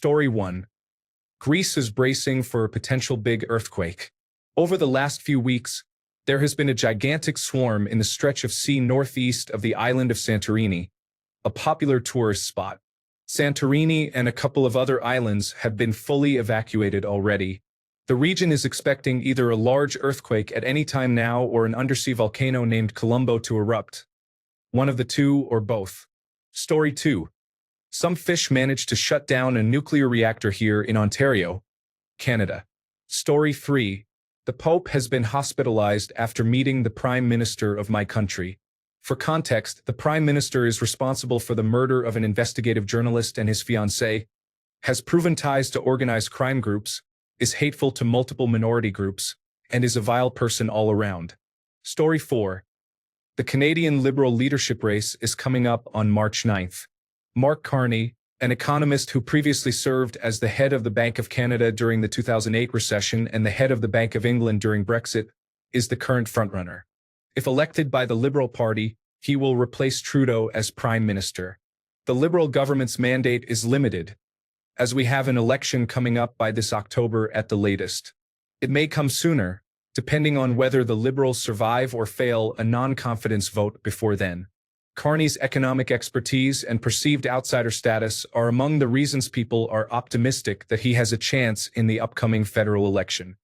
Story 1. Greece is bracing for a potential big earthquake. Over the last few weeks, there has been a gigantic swarm in the stretch of sea northeast of the island of Santorini, a popular tourist spot. Santorini and a couple of other islands have been fully evacuated already. The region is expecting either a large earthquake at any time now or an undersea volcano named Colombo to erupt. One of the two or both. Story 2. Some fish managed to shut down a nuclear reactor here in Ontario, Canada. Story 3. The Pope has been hospitalized after meeting the Prime Minister of my country. For context, the Prime Minister is responsible for the murder of an investigative journalist and his fiancée, has proven ties to organized crime groups, is hateful to multiple minority groups, and is a vile person all around. Story 4. The Canadian Liberal leadership race is coming up on March 9th. Mark Carney, an economist who previously served as the head of the Bank of Canada during the 2008 recession and the head of the Bank of England during Brexit, is the current frontrunner. If elected by the Liberal Party, he will replace Trudeau as Prime Minister. The Liberal government's mandate is limited, as we have an election coming up by this October at the latest. It may come sooner, depending on whether the Liberals survive or fail a non-confidence vote before then. Carney's economic expertise and perceived outsider status are among the reasons people are optimistic that he has a chance in the upcoming federal election.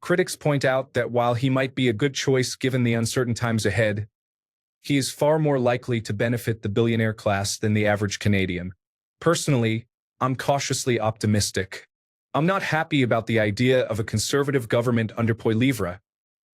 Critics point out that while he might be a good choice given the uncertain times ahead, he is far more likely to benefit the billionaire class than the average Canadian. Personally, I'm cautiously optimistic. I'm not happy about the idea of a conservative government under Poilievre,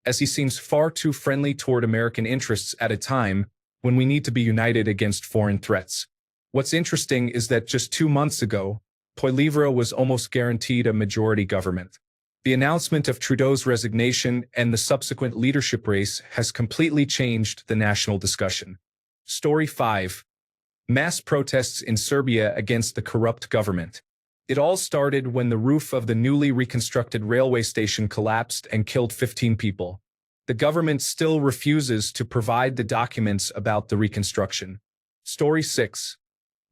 as he seems far too friendly toward American interests at a time when we need to be united against foreign threats. What's interesting is that just 2 months ago, Poilievre was almost guaranteed a majority government. The announcement of Trudeau's resignation and the subsequent leadership race has completely changed the national discussion. Story 5. Mass protests in Serbia against the corrupt government. It all started when the roof of the newly reconstructed railway station collapsed and killed 15 people. The government still refuses to provide the documents about the reconstruction. Story 6.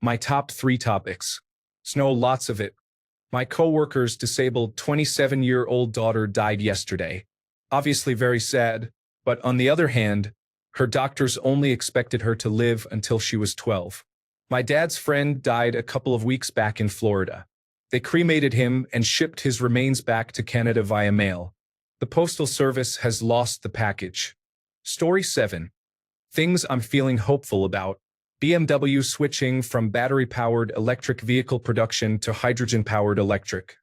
My top 3 topics. Snow, lots of it. My co-worker's disabled 27-year-old daughter died yesterday. Obviously very sad, but on the other hand, her doctors only expected her to live until she was 12. My dad's friend died a couple of weeks back in Florida. They cremated him and shipped his remains back to Canada via mail. The Postal Service has lost the package. Story 7. Things I'm feeling hopeful about. BMW switching from battery-powered electric vehicle production to hydrogen-powered electric.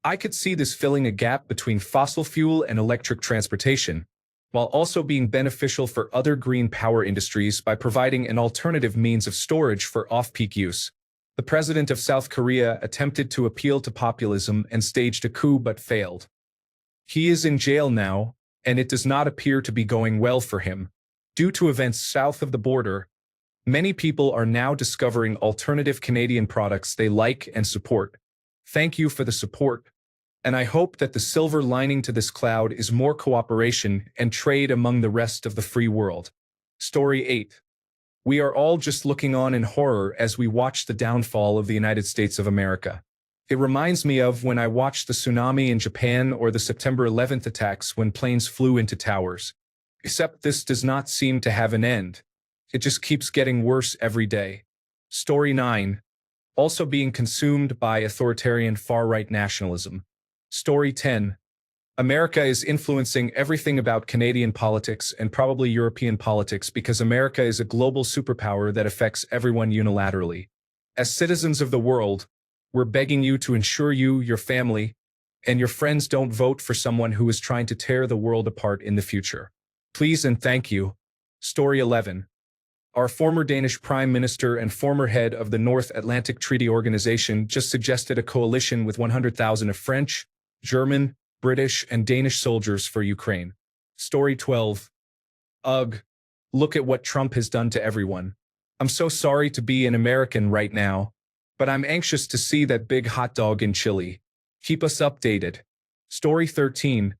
I could see this filling a gap between fossil fuel and electric transportation, while also being beneficial for other green power industries by providing an alternative means of storage for off-peak use. The president of South Korea attempted to appeal to populism and staged a coup but failed. He is in jail now, and it does not appear to be going well for him. Due to events south of the border, many people are now discovering alternative Canadian products they like and support. Thank you for the support, and I hope that the silver lining to this cloud is more cooperation and trade among the rest of the free world. Story 8. We are all just looking on in horror as we watch the downfall of the United States of America. It reminds me of when I watched the tsunami in Japan or the September 11th attacks when planes flew into towers. Except this does not seem to have an end. It just keeps getting worse every day. Story 9. Also being consumed by authoritarian far-right nationalism. Story 10. America is influencing everything about Canadian politics and probably European politics because America is a global superpower that affects everyone unilaterally. As citizens of the world, we're begging you to ensure you, your family, and your friends don't vote for someone who is trying to tear the world apart in the future. Please and thank you. Story 11. Our former Danish Prime Minister and former head of the North Atlantic Treaty Organization just suggested a coalition with 100,000 of French, German, British, and Danish soldiers for Ukraine. Story 12. Ugh. Look at what Trump has done to everyone. I'm so sorry to be an American right now, but I'm anxious to see that big hot dog in Chile. Keep us updated. Story 13.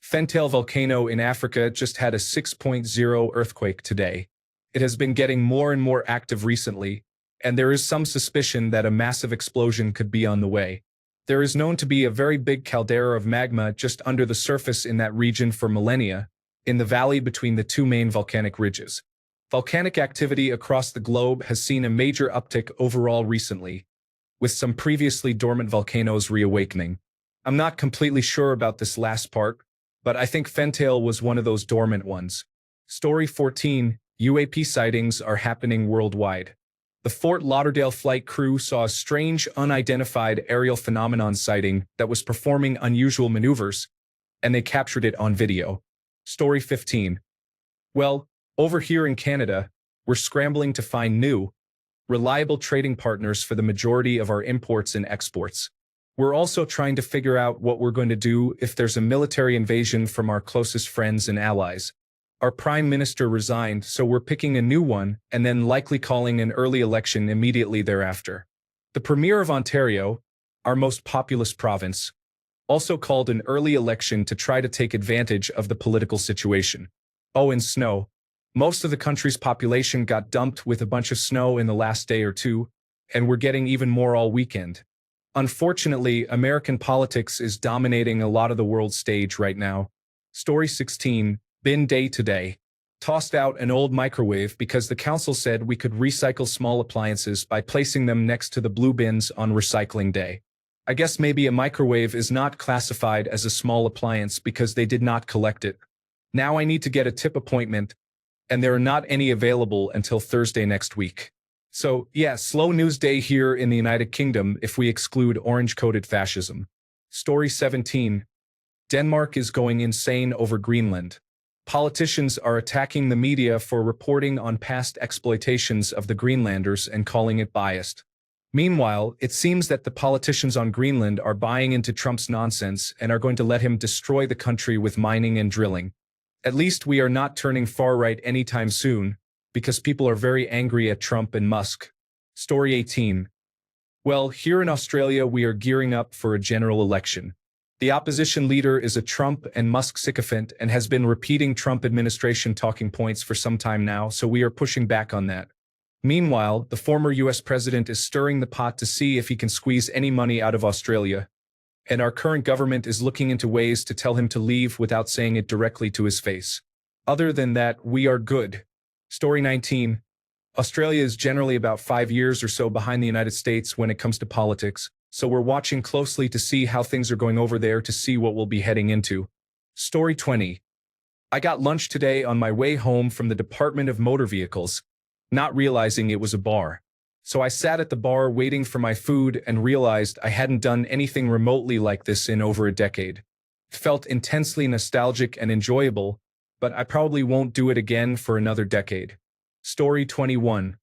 Fentale volcano in Africa just had a 6.0 earthquake today. It has been getting more and more active recently, and there is some suspicion that a massive explosion could be on the way. There is known to be a very big caldera of magma just under the surface in that region for millennia, in the valley between the two main volcanic ridges. Volcanic activity across the globe has seen a major uptick overall recently, with some previously dormant volcanoes reawakening. I'm not completely sure about this last part, but I think Fentail was one of those dormant ones. Story 14, UAP sightings are happening worldwide. The Fort Lauderdale flight crew saw a strange, unidentified aerial phenomenon sighting that was performing unusual maneuvers, and they captured it on video. Story 15. Well, over here in Canada, we're scrambling to find new, reliable trading partners for the majority of our imports and exports. We're also trying to figure out what we're going to do if there's a military invasion from our closest friends and allies. Our prime minister resigned, so we're picking a new one and then likely calling an early election immediately thereafter. The Premier of Ontario, our most populous province, also called an early election to try to take advantage of the political situation. Oh, and snow. Most of the country's population got dumped with a bunch of snow in the last day or two, and we're getting even more all weekend. Unfortunately, American politics is dominating a lot of the world stage right now. Story 16. Bin day today. Tossed out an old microwave because the council said we could recycle small appliances by placing them next to the blue bins on recycling day. I guess maybe a microwave is not classified as a small appliance because they did not collect it. Now I need to get a tip appointment, and there are not any available until Thursday next week. So, yeah, slow news day here in the United Kingdom if we exclude orange-coated fascism. Story 17. Denmark is going insane over Greenland. Politicians are attacking the media for reporting on past exploitations of the Greenlanders and calling it biased. Meanwhile, it seems that the politicians on Greenland are buying into Trump's nonsense and are going to let him destroy the country with mining and drilling. At least we are not turning far-right anytime soon, because people are very angry at Trump and Musk. Story 18. Well, here in Australia we are gearing up for a general election. The opposition leader is a Trump and Musk sycophant and has been repeating Trump administration talking points for some time now, so we are pushing back on that. Meanwhile, the former US president is stirring the pot to see if he can squeeze any money out of Australia, and our current government is looking into ways to tell him to leave without saying it directly to his face. Other than that, we are good. Story 19. Australia is generally about 5 years or so behind the United States when it comes to politics, so we're watching closely to see how things are going over there to see what we'll be heading into. Story 20. I got lunch today on my way home from the Department of Motor Vehicles, not realizing it was a bar. So I sat at the bar waiting for my food and realized I hadn't done anything remotely like this in over a decade. It felt intensely nostalgic and enjoyable, but I probably won't do it again for another decade. Story 21.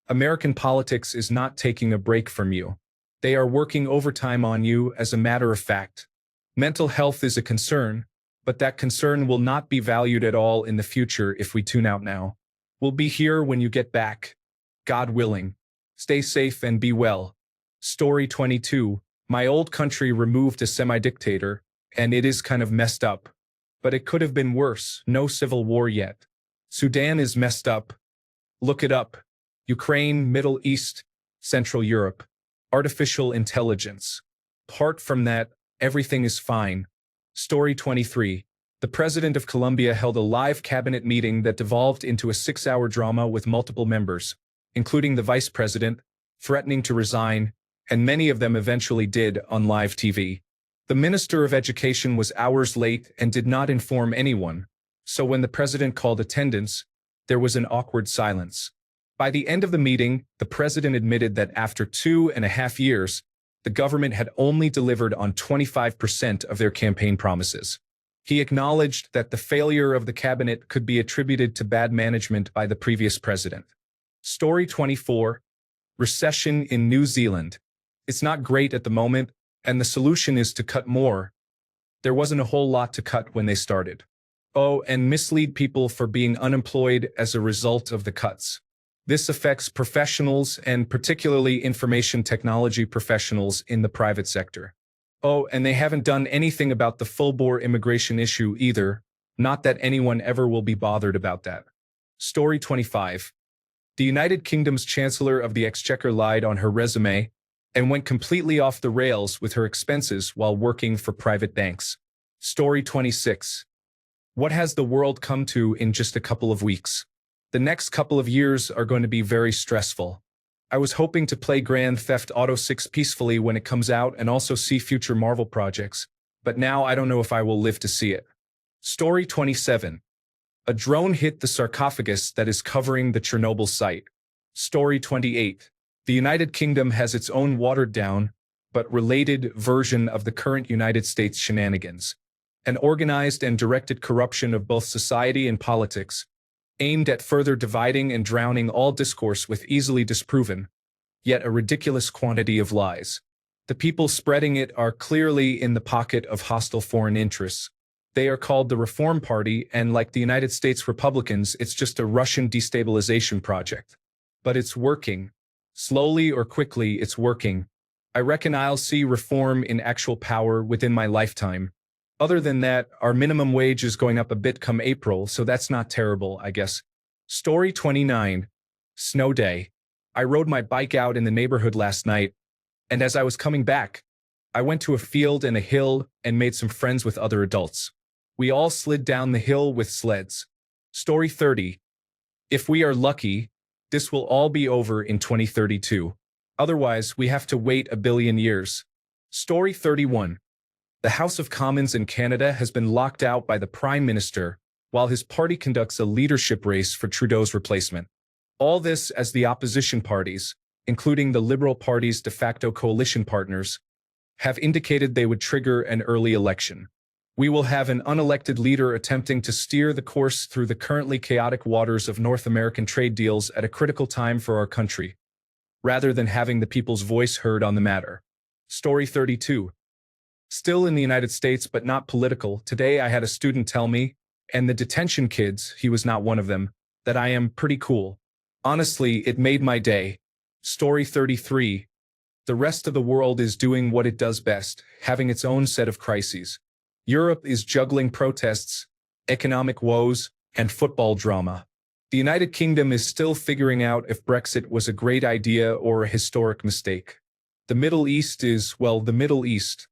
American politics is not taking a break from you. They are working overtime on you, as a matter of fact. Mental health is a concern, but that concern will not be valued at all in the future if we tune out now. We'll be here when you get back. God willing. Stay safe and be well. Story 22. My old country removed a semi-dictator, and it is kind of messed up. But it could have been worse. No civil war yet. Sudan is messed up. Look it up. Ukraine, Middle East, Central Europe. Artificial intelligence. Apart from that, everything is fine. Story 23. The president of Colombia held a live cabinet meeting that devolved into a 6-hour drama with multiple members, including the vice president, threatening to resign, and many of them eventually did on live TV. The Minister of Education was hours late and did not inform anyone, so when the president called attendance, there was an awkward silence. By the end of the meeting, the president admitted that after 2.5 years, the government had only delivered on 25% of their campaign promises. He acknowledged that the failure of the cabinet could be attributed to bad management by the previous president. Story 24. Recession in New Zealand. It's not great at the moment, and the solution is to cut more. There wasn't a whole lot to cut when they started. Oh, and mislead people for being unemployed as a result of the cuts. This affects professionals and particularly information technology professionals in the private sector. Oh, and they haven't done anything about the full-bore immigration issue either, not that anyone ever will be bothered about that. Story 25. The United Kingdom's Chancellor of the Exchequer lied on her resume and went completely off the rails with her expenses while working for private banks. Story 26. What has the world come to in just a couple of weeks? The next couple of years are going to be very stressful. I was hoping to play Grand Theft Auto 6 peacefully when it comes out and also see future Marvel projects, but now I don't know if I will live to see it. Story 27. A drone hit the sarcophagus that is covering the Chernobyl site. Story 28. The United Kingdom has its own watered-down, but related version of the current United States shenanigans. An organized and directed corruption of both society and politics, aimed at further dividing and drowning all discourse with easily disproven, yet a ridiculous quantity of lies. The people spreading it are clearly in the pocket of hostile foreign interests. They are called the Reform Party, and like the United States Republicans, it's just a Russian destabilization project. But it's working. Slowly or quickly, it's working. I reckon I'll see reform in actual power within my lifetime. Other than that, our minimum wage is going up a bit come April, so that's not terrible, I guess. Story 29. Snow day. I rode my bike out in the neighborhood last night, and as I was coming back, I went to a field and a hill and made some friends with other adults. We all slid down the hill with sleds. Story 30. If we are lucky, this will all be over in 2032. Otherwise, we have to wait a billion years. Story 31. The House of Commons in Canada has been locked out by the Prime Minister while his party conducts a leadership race for Trudeau's replacement. All this as the opposition parties, including the Liberal Party's de facto coalition partners, have indicated they would trigger an early election. We will have an unelected leader attempting to steer the course through the currently chaotic waters of North American trade deals at a critical time for our country, rather than having the people's voice heard on the matter. Story 32. Still in the United States, but not political, today I had a student tell me, and the detention kids, he was not one of them, that I am pretty cool. Honestly, it made my day. Story 33. The rest of the world is doing what it does best, having its own set of crises. Europe is juggling protests, economic woes, and football drama. The United Kingdom is still figuring out if Brexit was a great idea or a historic mistake. The Middle East is, well, the Middle East.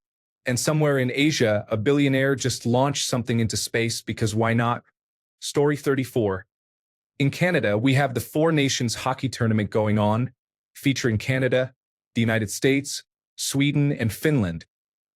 And somewhere in Asia, a billionaire just launched something into space because why not? Story 34. In Canada, we have the Four Nations hockey tournament going on, featuring Canada, the United States, Sweden, and Finland,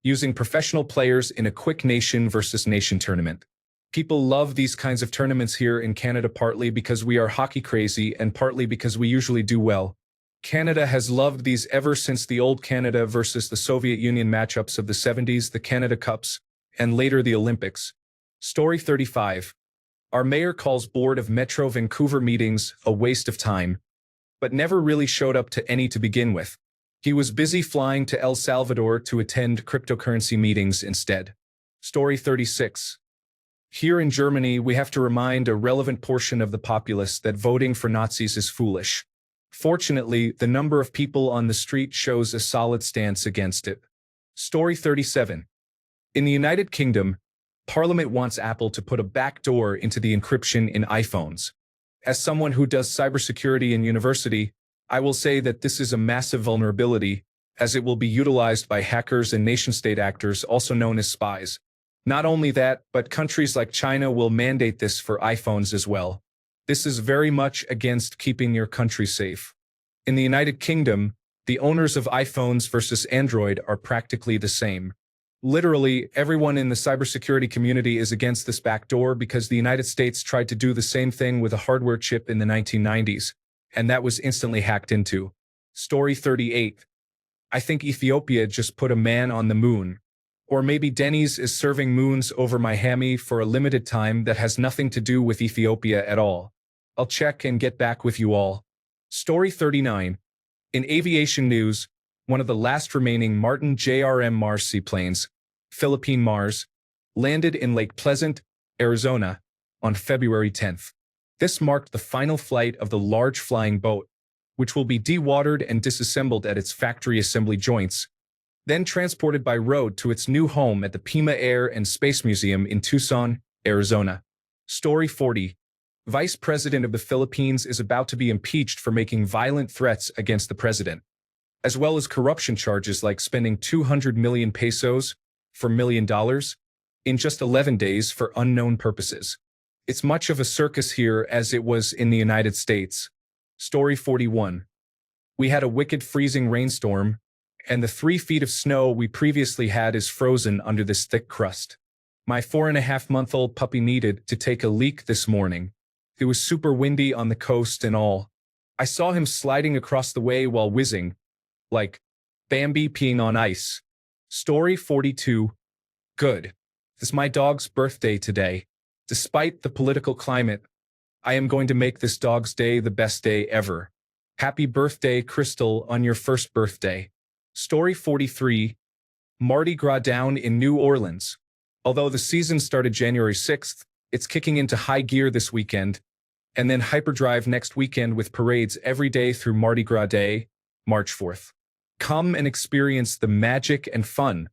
using professional players in a quick nation versus nation tournament. People love these kinds of tournaments here in Canada partly because we are hockey crazy and partly because we usually do well. Canada has loved these ever since the old Canada versus the Soviet Union matchups of the 70s, the Canada Cups, and later the Olympics. Story 35. Our mayor calls Board of Metro Vancouver meetings a waste of time, but never really showed up to any to begin with. He was busy flying to El Salvador to attend cryptocurrency meetings instead. Story 36. Here in Germany, we have to remind a relevant portion of the populace that voting for Nazis is foolish. Fortunately, the number of people on the street shows a solid stance against it. Story 37. In the United Kingdom, Parliament wants Apple to put a backdoor into the encryption in iPhones. As someone who does cybersecurity in university, I will say that this is a massive vulnerability, as it will be utilized by hackers and nation-state actors, also known as spies. Not only that, but countries like China will mandate this for iPhones as well. This is very much against keeping your country safe. In the United Kingdom, the owners of iPhones versus Android are practically the same. Literally, everyone in the cybersecurity community is against this backdoor because the United States tried to do the same thing with a hardware chip in the 1990s. And that was instantly hacked into. Story 38. I think Ethiopia just put a man on the moon. Or maybe Denny's is serving moons over Miami for a limited time that has nothing to do with Ethiopia at all. I'll check and get back with you all. Story 39. In aviation news, one of the last remaining Martin JRM Mars seaplanes, Philippine Mars, landed in Lake Pleasant, Arizona, on February 10th. This marked the final flight of the large flying boat, which will be dewatered and disassembled at its factory assembly joints, then transported by road to its new home at the Pima Air and Space Museum in Tucson, Arizona. Story 40. Vice President of the Philippines is about to be impeached for making violent threats against the president, as well as corruption charges like spending 200 million pesos for $1 million in just 11 days for unknown purposes. It's much of a circus here as it was in the United States. Story 41. We had a wicked freezing rainstorm, and the 3 feet of snow we previously had is frozen under this thick crust. My 4.5-month-old puppy needed to take a leak this morning. It was super windy on the coast and all. I saw him sliding across the way while whizzing, like Bambi peeing on ice. Story 42. Good. It's my dog's birthday today. Despite the political climate, I am going to make this dog's day the best day ever. Happy birthday, Crystal, on your first birthday. Story 43. Mardi Gras down in New Orleans. Although the season started January 6th, it's kicking into high gear this weekend, and then hyperdrive next weekend with parades every day through Mardi Gras Day, March 4th. Come and experience the magic and fun